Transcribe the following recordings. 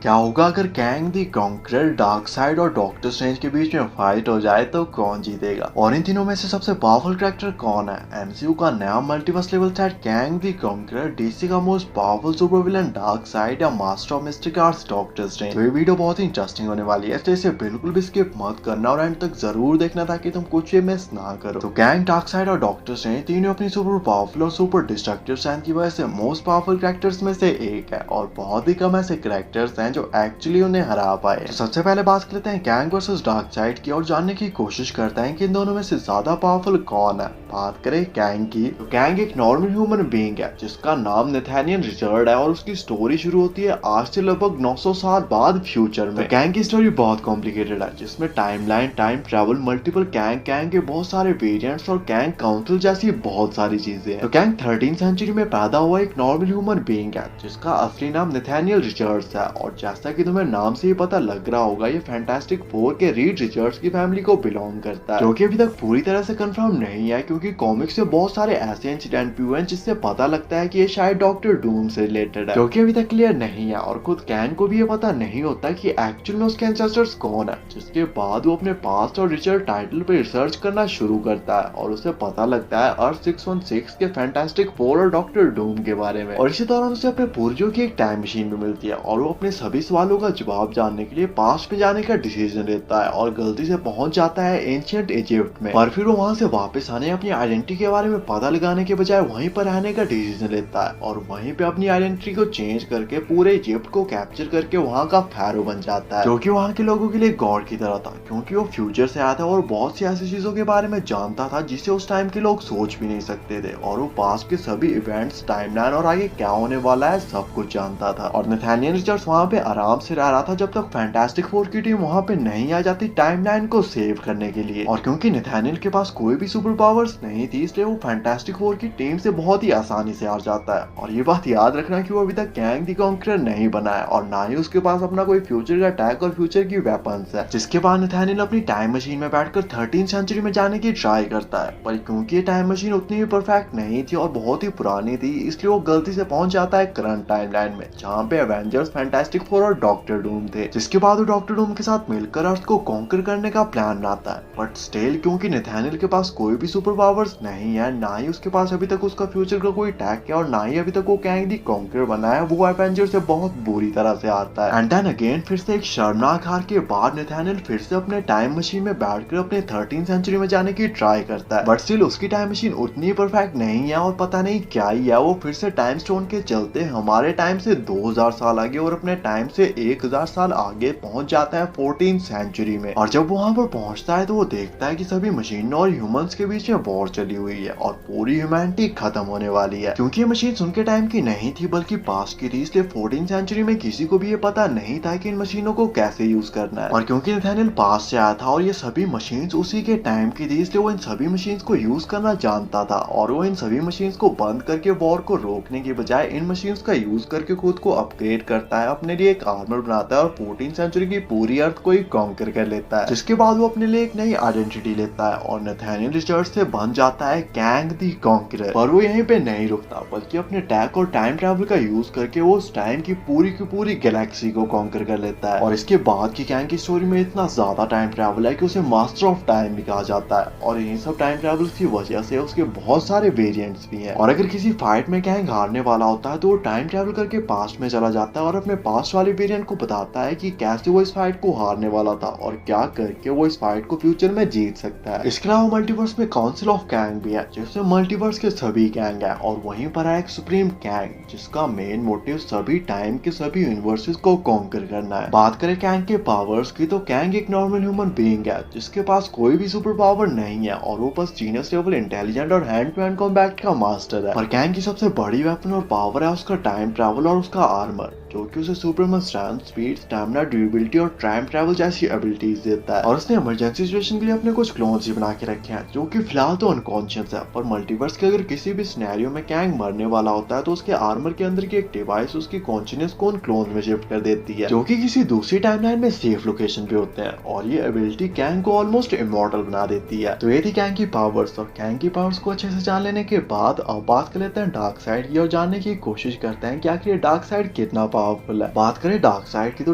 क्या होगा अगर कैंग द कॉन्करर, डार्कसाइड और डॉक्टर स्ट्रेंज के बीच में फाइट हो जाए तो कौन जीतेगा? और इन तीनों में से सबसे पावरफुल कैरेक्टर कौन है? एमसीयू का नया multiverse level threat Kang the Conqueror, DC का most powerful super villain Darkseid या master of mystic arts Doctor Strange? तो ये वीडियो बहुत ही इंटरेस्टिंग होने वाली है, इसलिए इसे बिल्कुल भी स्किप मत करना और एंड तक जरूर देखना ताकि तुम कुछ भी मिस ना करो। तो कैंग, डार्कसाइड और डॉक्टर स्ट्रेंज तीनों अपनी सुपर पावरफुल और सुपर डिस्ट्रक्टिव स्ट्रेंथ की वजह से मोस्ट पावरफुल कैरेक्टर्स में से एक है और बहुत ही कम ऐसे कैरेक्टर्स हैं जो एक्चुअली उन्हें हरा पाए। तो सबसे पहले बात करते हैं कैंग वर्सेस डार्कसाइड की और जानने की कोशिश करते हैं कि इन दोनों में से ज्यादा पावरफुल कौन है। बात करें कैंग की, तो कैंग एक नॉर्मल ह्यूमन बीइंग है जिसका नाम नथानियल रिचर्ड है और उसकी स्टोरी शुरू होती है आज से लगभग 900 साल बाद फ्यूचर में। तो कैंग की स्टोरी बहुत कॉम्प्लिकेटेड है जिसमें timeline, time travel, multiple Kang के बहुत सारे वेरिएंट्स और कैंग काउंसिल जैसी बहुत सारी चीजें हैं। तो कैंग 13th सेंचुरी में पैदा हुआ एक नॉर्मल ह्यूमन बीइंग है जिसका असली नाम नथानियल रिचर्ड्स है और जैसा कि तुम्हें नाम से ही पता लग रहा होगा ये फैंटास्टिक फोर के रीड रिचर्ड्स की फैमिली को बिलोंग करता है, जो कि अभी तक पूरी तरह से कंफर्म नहीं है क्योंकि कॉमिक्स में बहुत सारे ऐसे इंसिडेंट भी हुए हैं जिससे पता लगता है कि ये शायद डॉक्टर डूम से रिलेटेड है, जो कि अभी तक क्लियर नहीं है। और खुद कैंग को भी ये पता नहीं होता कि एक्चुअल में उसके एंसेस्टर्स कौन है, जिसके बाद वो अपने पास्ट और रिचर्ड टाइटल पे रिसर्च करना शुरू करता है और उसे पता लगता है अर्थ 616 के फैंटास्टिक फोर और डॉक्टर डूम के बारे में। और इसी दौरान उसे अपने पूर्वजों की एक टाइम मशीन भी मिलती है और वो अपने सभी सवालों का जवाब जानने के लिए पास्ट में जाने का डिसीजन लेता है और गलती से पहुंच जाता है एंशिएंट इजिप्ट में। और फिर वो वहां से वापस आने अपनी आइडेंटिटी के बारे में पता लगाने के बजाय वहीं पर रहने का डिसीजन लेता है और वहीं पे अपनी आइडेंटिटी को चेंज करके पूरे इजिप्ट को कैप्चर करके वहां का फैरो बन जाता है, जो कि वहां के लोगों के लिए गॉड की तरह था क्योंकि वो फ्यूचर से आया था और बहुत सी ऐसी चीजों के बारे में जानता था जिसे उस टाइम के लोग सोच भी नहीं सकते थे। और वो पास्ट के सभी इवेंट्स, टाइमलाइन और आगे क्या होने वाला है सब कुछ जानता था। और नथानियल रिचर्ड्स वहां पे आराम से रह रहा था जब तक फैंटास्टिक फोर की टीम वहां पे नहीं आ जाती टाइमलाइन को सेव करने के लिए। और क्योंकि नथानियल के पास कोई भी सुपर पावर्स नहीं थी इसलिए वो फैंटास्टिक फोर की टीम से बहुत ही आसानी से हार जाता है। और ये बात याद रखना कि वो अभी तक कैंग द कॉन्करर नहीं बना है और ना ही उसके पास अपना कोई फ्यूचर का अटैक और फ्यूचर की वेपन्स है। जिसके बाद नथानियल अपनी टाइम मशीन में बैठकर 13th सेंचुरी में जाने की ट्राई करता है, पर क्योंकि ये टाइम मशीन उतनी भी परफेक्ट नहीं थी और बहुत ही पुरानी थी इसलिए वो गलती से पहुंच जाता है करंट टाइमलाइन में जहाँ पे एवेंजर्स, फैंटास्टिक फोर और डॉक्टर डूम थे। जिसके बाद वो डॉक्टर डूम के साथ मिलकर अर्थ को कॉन्कर करने का प्लान बनाता है। बट स्टिल क्योंकि नथानियल के पास कोई भी सुपर पावर्स नहीं है, ना ही उसके पास अभी तक उसका फ्यूचर का कोई अटैक है और ना ही अभी तक वो कैंग द कॉन्करर बना है, वो एवेंजर्स से बहुत बुरी तरह से हारता है। एंड देन अगेन फिर से एक शर्मनाक हार के बाद नथानियल फिर से अपने टाइम मशीन में बैठकर अपने 13th सेंचुरी में जाने की ट्राई करता है। बट स्टिल उसकी टाइम मशीन उतनी परफेक्ट नहीं है और पता नहीं क्या ही है, वो फिर से टाइम स्टोन के चलते हमारे टाइम से 2000 साल आगे और अपने टाइम से 1000 साल आगे पहुंच जाता है 14th सेंचुरी में। और जब वहां पर पहुंचता है तो वो देखता है कि सभी मशीनों और ह्यूमंस के बीच में वॉर चली हुई है और पूरी ह्यूमैनिटी खत्म होने वाली है। क्योंकि ये मशीन उनके टाइम की नहीं थी बल्कि पास्ट की थी, इसलिए 14th सेंचुरी में किसी को भी ये पता नहीं था कि इन मशीनों को कैसे यूज करना है। और क्योंकि नथानियल पास्ट से आया था और ये सभी मशीन्स उसी के टाइम की थी इसलिए वो इन सभी मशीन्स को यूज करना जानता था और वो इन सभी मशीन्स को बंद करके वॉर को रोकने के बजाय इन मशीन्स का यूज करके खुद को अपग्रेड करता है, अपने लिए एक आर्मर बनाता है और 14th सेंचुरी की पूरी अर्थ को ही कॉन्कर कर लेता है। जिसके बाद वो अपने लिए एक नई आइडेंटिटी लेता है और नथानियल रिचर्ड्स से बन जाता है कैंग द कॉन्करर। पर वो यहीं पे नहीं रुकता बल्कि अपने टैक और टाइम ट्रैवल का यूज करके वो उस टाइम की पूरी गैलेक्सी को कॉन्कर कर लेता है। और इसके बाद की कैंग की स्टोरी में इतना ज्यादा टाइम ट्रैवल है कि उसे मास्टर ऑफ टाइम भी कहा जाता है और इन सब टाइम ट्रैवल की वजह से उसके बहुत सारे वेरिएंट्स भी हैं। और अगर किसी फाइट में कैंग हारने वाला होता है तो वो टाइम ट्रैवल करके पास्ट में चला जाता है और अपने पास्ट वाले वेरिएंट को बताता है कि कैसे वो इस फाइट को हारने वाला था और क्या करके वो इस फाइट को फ्यूचर में जीत सकता है। इसके अलावा मल्टीवर्स में काउंसिल ऑफ कैंग भी है जिसमें मल्टीवर्स के सभी कैंग है और वहीं पर है एक सुप्रीम कैंग जिसका मेन मोटिव सभी टाइम के सभी यूनिवर्सेस को कॉन्कर करना है। बात करें कैंग के पावर्स की तो कैंग एक नॉर्मल ह्यूमन बीइंग है जिसके पास कोई भी सुपर पावर नहीं है और वो बस जीनियस लेवल इंटेलिजेंट और हैंड टू हैंड कॉम्बैट का मास्टर है। और कैंग की सबसे बड़ी वेपन और पावर है उसका टाइम ट्रैवल और उसका आर्मर, जो कि उसे Superman strength, speed, stamina, durability और टाइम ट्रैवल जैसी एबिलिटीज देता है। और उसने इमरजेंसी सिचुएशन के लिए अपने कुछ क्लोन्स भी बना के रखे हैं जो कि फिलहाल तो अनकॉन्शियस है, पर मल्टीवर्स के अगर किसी भी सिनेरियो में कैंग मरने वाला होता है तो उसके आर्मर के अंदर की एक डिवाइस उसकी कॉन्शियसनेस को उन क्लोन्स में शिफ्ट कर देती है, जो कि किसी दूसरी टाइमलाइन में सेफ लोकेशन पे होते हैं। और ये एबिलिटी कैंग को ऑलमोस्ट इमॉर्टल बना देती है। तो ये थी कैंग की पावर्स। और कैंग की पावर्स को अच्छे से जान लेने के बाद अब बात कर लेते हैं डार्कसाइड की और जानने की कोशिश करते हैं कि आखिर डार्कसाइड कितना पावरफुल है। बात बात करें डार्कसाइड की, तो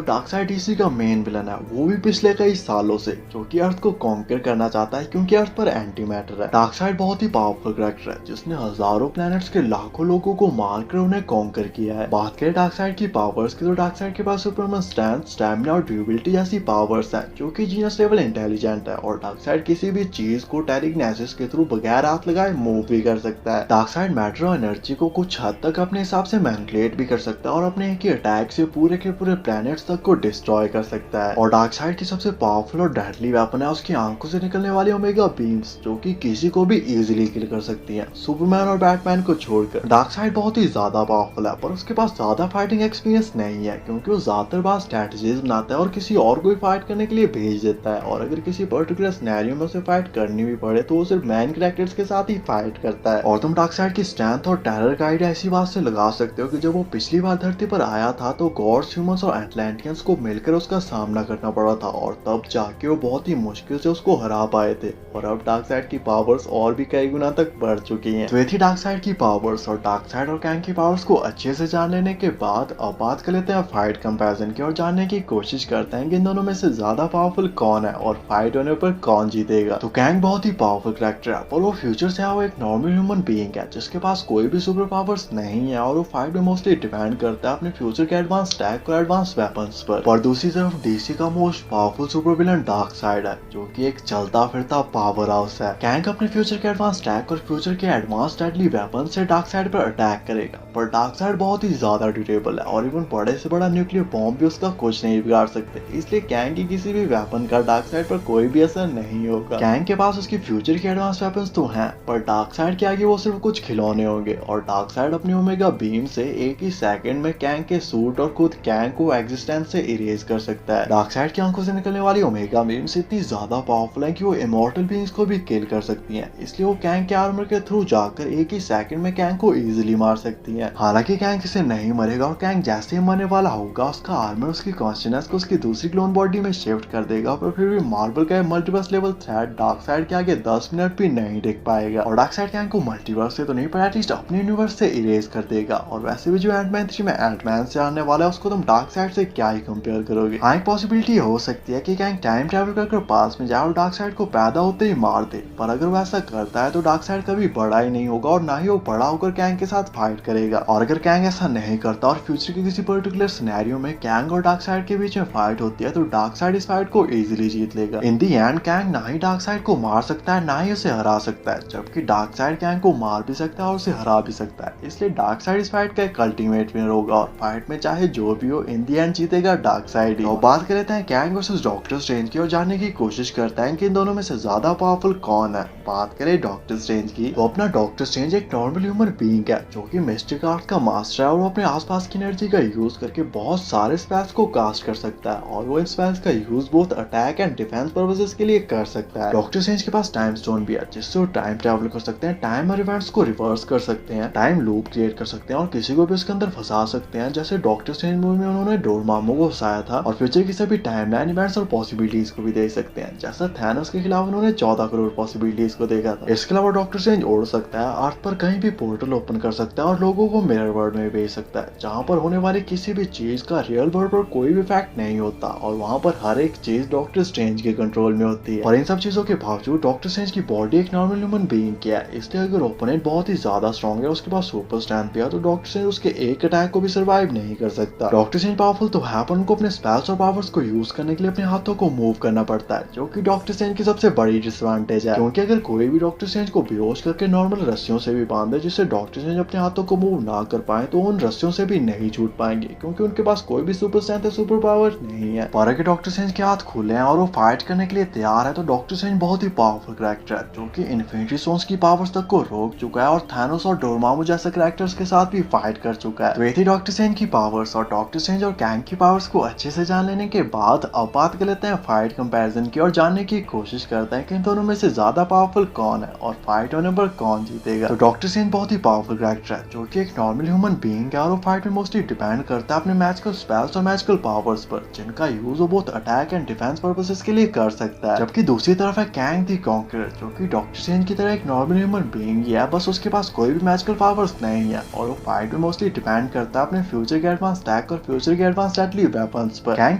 डार्कसाइड डीसी का मेन विलन है, वो भी पिछले कई सालों से, जो कि अर्थ को कॉन्कर करना चाहता है क्योंकि अर्थ पर एंटी मैटर है। डार्कसाइड बहुत ही पावरफुल कैरेक्टर है जिसने हजारों प्लैनेट्स के लाखों लोगों को मारकर उन्हें कॉन्कर किया है। बात करें डार्कसाइड की पावर्स की, तो डार्कसाइड के पास सुपरमैन स्ट्रेंथ, स्टैमिना और ड्यूरेबिलिटी जैसी पावर्स है, जो कि जीनस लेवल इंटेलिजेंट है। और डार्कसाइड किसी भी चीज को टेलीकिनेसिस के थ्रू बगैर हाथ लगाए मूव भी कर सकता है। डार्कसाइड मैटर और एनर्जी को कुछ हद तक अपने हिसाब से मैनिपुलेट भी कर सकता है और अपने एक ही अटैक से पूरे के पूरे प्लैनेट्स तक को डिस्ट्रॉय कर सकता है। और डार्कसाइड की सबसे पावरफुल और डेडली वेपन है उसकी आंखों से निकलने वाली ओमेगा बीम्स, जो कि किसी को भी इजीली किल कर सकती हैं, सुपरमैन और बैटमैन को छोड़कर। डार्कसाइड बहुत ही ज्यादा पावरफुल है, पर उसके पास ज्यादा फाइटिंग एक्सपीरियंस नहीं है क्योंकि वो ज्यादातर बार स्ट्रेटजीज बनाता है और किसी और को फाइट करने के लिए भेज देता है। और अगर किसी पर्टिकुलर सिनेरियो में उसे फाइट करनी भी पड़े तो वो सिर्फ मेन कैरेक्टर्स के साथ ही फाइट करता है। और तुम डार्कसाइड की स्ट्रेंथ और टेरर का आइडिया ऐसी बात से लगा सकते हो कि जब वो पिछली बार धरती पर आया था तो गॉड्स, ह्यूमंस और एटलांटियंस को मिलकर उसका सामना करना पड़ा था और तब जाके वो बहुत ही मुश्किल से उसको हरा पाए थे। और अब डार्कसाइड की पावर्स और भी कई गुना तक बढ़ चुकी हैं। तो ये थी डार्कसाइड की पावर्स। और डार्कसाइड और कैंग की पावर्स को अच्छे से जान लेने के बाद अब बात कर लेते हैं फाइट कंपैरिजन की और जानने की कोशिश करते हैं कि इन दोनों में से ज्यादा पावरफुल कौन है और फाइट होने पर कौन जीतेगा। तो कैंग बहुत ही पावरफुल कैरेक्टर है, पर वो फ्यूचर से आया हुआ एक नॉर्मल ह्यूमन बीइंग है जिसके पास कोई भी सुपर पावर्स नहीं है और वो फाइट में मोस्टली डिपेंड करता है अपने फ्यूचर के एडवांस टैक और एडवांस वेपन्स पर। दूसरी तरफ डीसी का most powerful super villain dark side है, जो कि एक चलता फिरता पावर हाउस है। कैंग अपने फ्यूचर के एडवांस टैक और फ्यूचर के एडवांस डेडली वेपन से डार्कसाइड पर अटैक करेगा, पर डार्कसाइड बहुत ही ज्यादा ड्यूरेबल है और इवन बड़े से बड़ा न्यूक्लियर बॉम्ब भी उसका कुछ नहीं बिगाड़ सकते, इसलिए कैंग की किसी भी वेपन का डार्कसाइड पर कोई भी असर नहीं होगा। कैंग के पास उसकी फ्यूचर के एडवांस वेपन्स तो हैं, पर डार्कसाइड के आगे वो सिर्फ कुछ खिलौने होंगे। और डार्कसाइड अपनी ओमेगा बीम से एक ही सेकंड में कैंग के सूट और खुद कैंग को एग्जिस्टेंस से इरेज कर सकता है। डार्कसाइड की आंखों से निकलने वाली ओमेगा बीम्स इतनी ज्यादा पावरफुल है कि वो इमॉर्टल बीइंग्स को भी किल कर सकती हैं, इसलिए वो कैंग के आर्मर के थ्रू जाकर एक ही सेकंड में कैंग को इजीली मार सकती हैं। हालांकि कैंग इसे नहीं मरेगा और कैंग जैसे ही मरने वाला होगा उसका आर्मर उसकी कॉन्शियसनेस को उसकी दूसरी क्लोन बॉडी में शिफ्ट कर देगा, पर फिर भी मार्वल का मल्टीवर्स लेवल थ्रेट डार्कसाइड के आगे 10 मिनट भी नहीं टिक पाएगा। और डार्कसाइड कैंग को मल्टीवर्स से तो नहीं पर एटलीस्ट अपने यूनिवर्स से इरेज कर देगा। और वैसे भी जो एंटमैन 3 में एंटमैन से आने वाला है उसको तुम डार्कसाइड से क्या ही कंपेयर करोगे। हाँ, एक पॉसिबिलिटी हो सकती है कि कैंग टाइम ट्रैवल करके पास में जाए और डार्कसाइड को पैदा होते ही मार दे, पर अगर वो ऐसा करता है तो डार्कसाइड कभी बड़ा ही नहीं होगा और ना ही वो बड़ा होकर कैंग के साथ फाइट करेगा। और अगर कैंग ऐसा नहीं करता और फ्यूचर के किसी पर्टिकुलर सिनेरियो में कैंग और डार्कसाइड के बीच में फाइट होती है तो डार्कसाइड इस फाइट को इजीली जीत लेगा। इन दी एंड कैंग ना ही डार्कसाइड को मार सकता है ना ही उसे हरा सकता है, जबकि डार्कसाइड कैंग को मार भी सकता है और उसे हरा भी सकता है, इसलिए डार्कसाइड इस फाइट का एक अल्टीमेट विनर होगा और फाइट में चाहे जो भी हो इन दी एंड जीतेगा डार्कसाइड ही। और बात कर लेते हैं कैंग वर्सेस डॉक्टर स्ट्रेंज की और जानने की कोशिश करते हैं कि इन दोनों में से ज्यादा पावरफुल कौन है। बात करें डॉक्टर स्ट्रेंज की, तो अपना डॉक्टर स्ट्रेंज एक नॉर्मल ह्यूमन बीइंग है जो कि मिस्टिक आर्ट का मास्टर है और वो अपने आसपास की एनर्जी का यूज करके बहुत सारे स्पेल्स को कास्ट कर सकता है और वो इन स्पेल्स का यूज बहुत अटैक एंड डिफेंस पर्पसेस के लिए कर सकता है। डॉक्टर स्ट्रेंज के पास टाइम स्टोन भी है जिससे वो टाइम ट्रैवल कर सकते हैं, टाइम और इवेंट्स को रिवर्स कर सकते हैं, टाइम लूप क्रिएट कर सकते हैं और किसी को भी उसके अंदर फंसा सकते हैं, जैसे डॉक्टर स्ट्रेंज मूवी में उन्होंने डोरमामू को फंसाया था। और फ्यूचर की सभी टाइमलाइन इवेंट्स और पॉसिबिलिटीज को भी देख सकते हैं, जैसा थैनोस के खिलाफ उन्होंने 14 करोड़ पॉसिबिलिटीज को देखा था। इसके अलावा डॉक्टर स्ट्रेंज उड़ सकता है, अर्थ पर कहीं भी पोर्टल ओपन कर सकता है और लोगों को मिरर वर्ल्ड में भेज सकता है जहाँ पर होने वाली किसी भी चीज का रियल वर्ल्ड पर कोई भी इफेक्ट नहीं होता और वहाँ पर हर एक चीज डॉक्टर स्ट्रेंज के कंट्रोल में होती है। और इन सब चीजों के बावजूद डॉक्टर स्ट्रेंज की बॉडी एक नॉर्मल ह्यूमन बीइंग की है, इसलिए अगर ओपोनेंट बहुत ही ज्यादा स्ट्रॉन्ग है उसके पास सुपर स्ट्रेंथ भी है तो डॉक्टर स्ट्रेंज उसके एक अटैक को भी सर्वाइव नहीं कर सकता। डॉक्टर स्ट्रेंज पावरफुल तो है पर उनको अपने स्पेल्स और पावर्स को यूज करने के लिए अपने हाथों को मूव करना पड़ता है, जो कि डॉक्टर स्ट्रेंज की सबसे बड़ी डिसएडवांटेज है, क्योंकि अगर कोई भी डॉक्टर स्ट्रेंज को बेहोश करके नॉर्मल रस्सियों से भी बांध दे जिससे डॉक्टर स्ट्रेंज अपने हाथों को मूव ना कर पाए तो उन रस्सियों से भी नहीं छूट पाएंगे क्योंकि उनके पास कोई भी सुपर स्ट्रेंथ या सुपर पावर नहीं है। पर अगर डॉक्टर स्ट्रेंज के हाथ खुले हैं और वो फाइट करने के लिए तैयार है तो डॉक्टर स्ट्रेंज बहुत ही पावरफुल कैरेक्टर है जो कि इन्फिनिटी स्टोन्स की पावर्स तक को रोक चुका है और थैनोस और डोरमामू जैसे कैरेक्टर्स के साथ भी फाइट कर चुका है। तो ये थी डॉक्टर स्ट्रेंज की पावर्स। और डॉक्टर स्ट्रेंज और कैंग की पावर्स को अच्छे से जान लेने के बाद अब बात कर लेते हैं फाइट कंपैरिजन की और जानने की कोशिश करते हैं कि इन दोनों में से ज्यादा पावरफुल कौन है और फाइट होने पर कौन जीतेगा। तो डॉक्टर स्ट्रेंज बहुत ही पावरफुल कैरेक्टर है जो कि एक नॉर्मल ह्यूमन बीइंग है और वो फाइट में मोस्टली डिपेंड करता है अपने मैजिकल स्पेल्स और मैजिकल पावर्स पर जिनका यूज वो बहुत अटैक एंड डिफेंस पर्पसेस के लिए कर सकता है। जबकि दूसरी तरफ है कैंग द कॉन्करर जो कि डॉक्टर स्ट्रेंज की तरह एक नॉर्मल ह्यूमन बीइंग है, बस उसके पास कोई भी मैजिकल पावर्स नहीं है और वो फाइट में मोस्टली डिपेंड करता है अपने फ्यूचर के एडवांस टैक अटैक और फ्यूचर के एडवांस डेडली वेपन्स पर। कैंग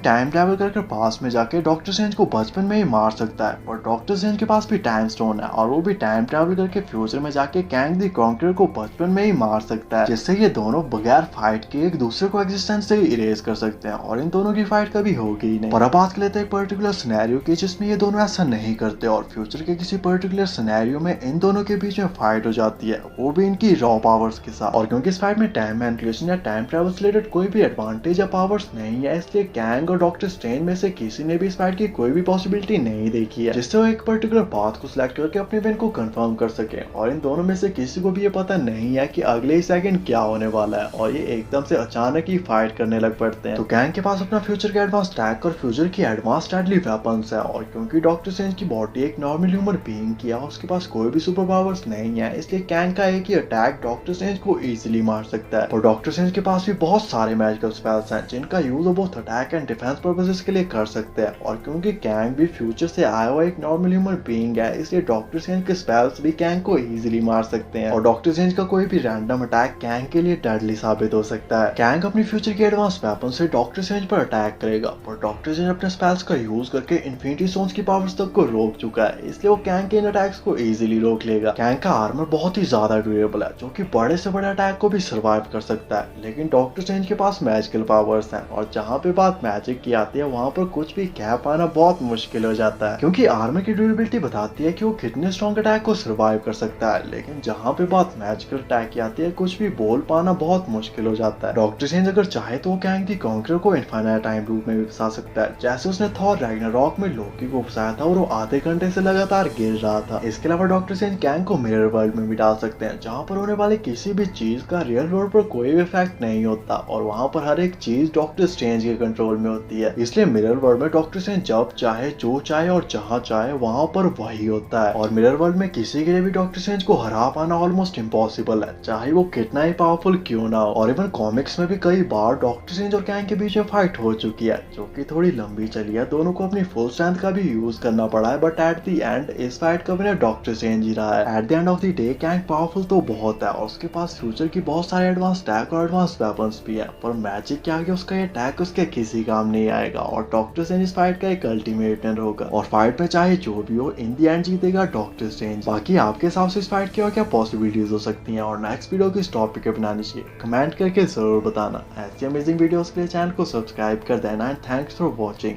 टाइम ट्रैवल कर पास में जाके डॉक्टर स्ट्रेंज को बचपन में ही मार सकता है, और डॉक्टर स्ट्रेंज के पास भी टाइम स्टोन है और वो भी टाइम ट्रैवल करके फ्यूचर में जाके कैंग द कॉन्करर को बचपन में ही मार सकता है, जिससे ये दोनों बगैर फाइट के एक दूसरे को एग्जिस्टेंस से इरेज कर सकते हैं और इन दोनों की फाइट कभी होगी ही नहीं। पर अब बात कर लेते हैं एक पर्टिकुलर सिनेरियो की जिसमें ये दोनों ऐसा नहीं करते और फ्यूचर के किसी पर्टिकुलर सिनेरियो में इन दोनों के बीच में फाइट हो जाती है, वो भी इनकी रॉ पावर्स के साथ। और क्योंकि इस फाइट में टाइम मैनिपुलेशन या टाइम ट्रैवल से रिलेटेड कोई भी एडवांटेज या पावर्स नहीं है, इसलिए कैंग और डॉक्टर स्ट्रेंज में से किसी ने भी इस फाइट की कोई भी पॉसिबिलिटी नहीं देखी है जिससे वो एक पर्टिकुलर पाथ को सिलेक्ट करके अपने विन को कंफर्म कर सके। और इन दोनों में से किसी को भी ये पता नहीं है कि अगले ही सेकंड क्या होने वाला है, और ये एकदम से अचानक ही फाइट करने लग पड़ते हैं। तो कैंग के पास अपना फ्यूचर के एडवांस टैक और फ्यूचर की एडवांस डेडली वेपन्स है, और क्योंकि डॉक्टर स्ट्रेंज की बॉडी एक नॉर्मल ह्यूमन बीइंग की है, उसके पास कोई भी सुपर पावर्स नहीं है, इसलिए कैंग का एक ही अटैक डॉक्टर स्ट्रेंज को इजीली मार सकता है। और डॉक्टर स्ट्रेंज के पास भी बहुत सारे मैजिकल स्पेल्स हैं जिनका यूज वो both attack and defence purposes के लिए कर सकते हैं। और क्योंकि कैंग भी फ्यूचर से आया हुआ एक नॉर्मल ह्यूमन बीइंग है, इसलिए डॉक्टर स्ट्रेंज के स्पेल्स भी कैंग को इजीली मार सकते हैं, और डॉक्टर स्ट्रेंज का कोई भी रैंडम अटैक कैंग के लिए डेडली साबित हो सकता है। कैंग अपनी फ्यूचर के एडवांस वेपन से डॉक्टर स्ट्रेंज पर अटैक करेगा, पर डॉक्टर स्ट्रेंज अपने स्पेल्स का यूज करके इन्फिनिटी स्टोन्स की पावर्स तक को रोक चुका है, इसलिए वो कैंग के इन अटैक्स को इजीली रोक लेगा। कैंग का आर्मर बहुत ही ज्यादा ड्यूरेबल है जो कि बड़े से बड़े अटैक को भी सर्वाइव कर सकता है, लेकिन डॉक्टर स्ट्रेंज के पास मैजिकल पावर्स हैं, और जहाँ पे बात मैजिक की आती है वहाँ पर कुछ भी कह पाना बहुत मुश्किल हो जाता है, क्योंकि आर्मर की ड्यूरेबिलिटी बताती है कि वो कितने स्ट्रॉन्ग अटैक को सर्वाइव कर सकता है, लेकिन जहाँ पे बात मैजिकल अटैक की आती है कुछ भी बोल पाना बहुत मुश्किल हो जाता है। डॉक्टर स्ट्रेंज अगर चाहे तो कैंग द कॉन्करर को इनफाइनाइट टाइम लूप में भी फंसा सकता है, जैसे उसने थॉर रैग्नारॉक में लोकी को फंसाया था और वो आधे घंटे से लगातार गिर रहा था। इसके अलावा डॉक्टर स्ट्रेंज कैंग को मिरर वर्ल्ड में भी डाल सकते हैं, जहाँ पर होने वाली किसी भी चीज का रियल वर्ल्ड पर कोई भी इफेक्ट नहीं होता, और वहाँ पर हर एक चीज डॉक्टर स्ट्रेंज के कंट्रोल में होती है, इसलिए मिरर वर्ल्ड में डॉक्टर स्ट्रेंज जब चाहे जो चाहे और जहाँ चाहे वहाँ पर वही होता है। और मिरर वर्ल्ड में किसी के लिए भी डॉक्टर स्ट्रेंज को हरा पाना ऑलमोस्ट इम्पॉसिबल है, चाहे वो कितना ही पावरफुल क्यों ना हो। और इवन कॉमिक्स में भी कई बार डॉक्टर स्ट्रेंज और कैंग के बीच में फाइट हो चुकी है जो कि थोड़ी लंबी चली है, दोनों को अपनी फुल स्ट्रेंथ का भी यूज करना पड़ा है, बट एट द एंड इस फाइट का विनर डॉक्टर स्ट्रेंज ही रहा है। At the end of the day Kang powerful तो बहुत है और उसके पास फ्यूचर की बहुत सारे एडवांस टैक और एडवांस वेपन्स भी है, पर मैजिक के आगे उसका ये टैक उसके किसी काम नहीं आएगा, और डॉक्टर स्ट्रेंज इस फाइट का एक अल्टीमेट विनर होगा, और फाइट में चाहे जो भी हो इन द एंड जीतेगा डॉक्टर स्ट्रेंज। बाकी आपके हिसाब से इस फाइट की और क्या पॉसिबिलिटीज हो सकती हैं और नेक्स्ट वीडियो किस टॉपिक पे बनानी चाहिए, कमेंट करके जरूर बताना। ऐसी अमेजिंग वीडियोस के लिए चैनल को सब्सक्राइब कर देना, एंड थैंक्स फॉर वॉचिंग।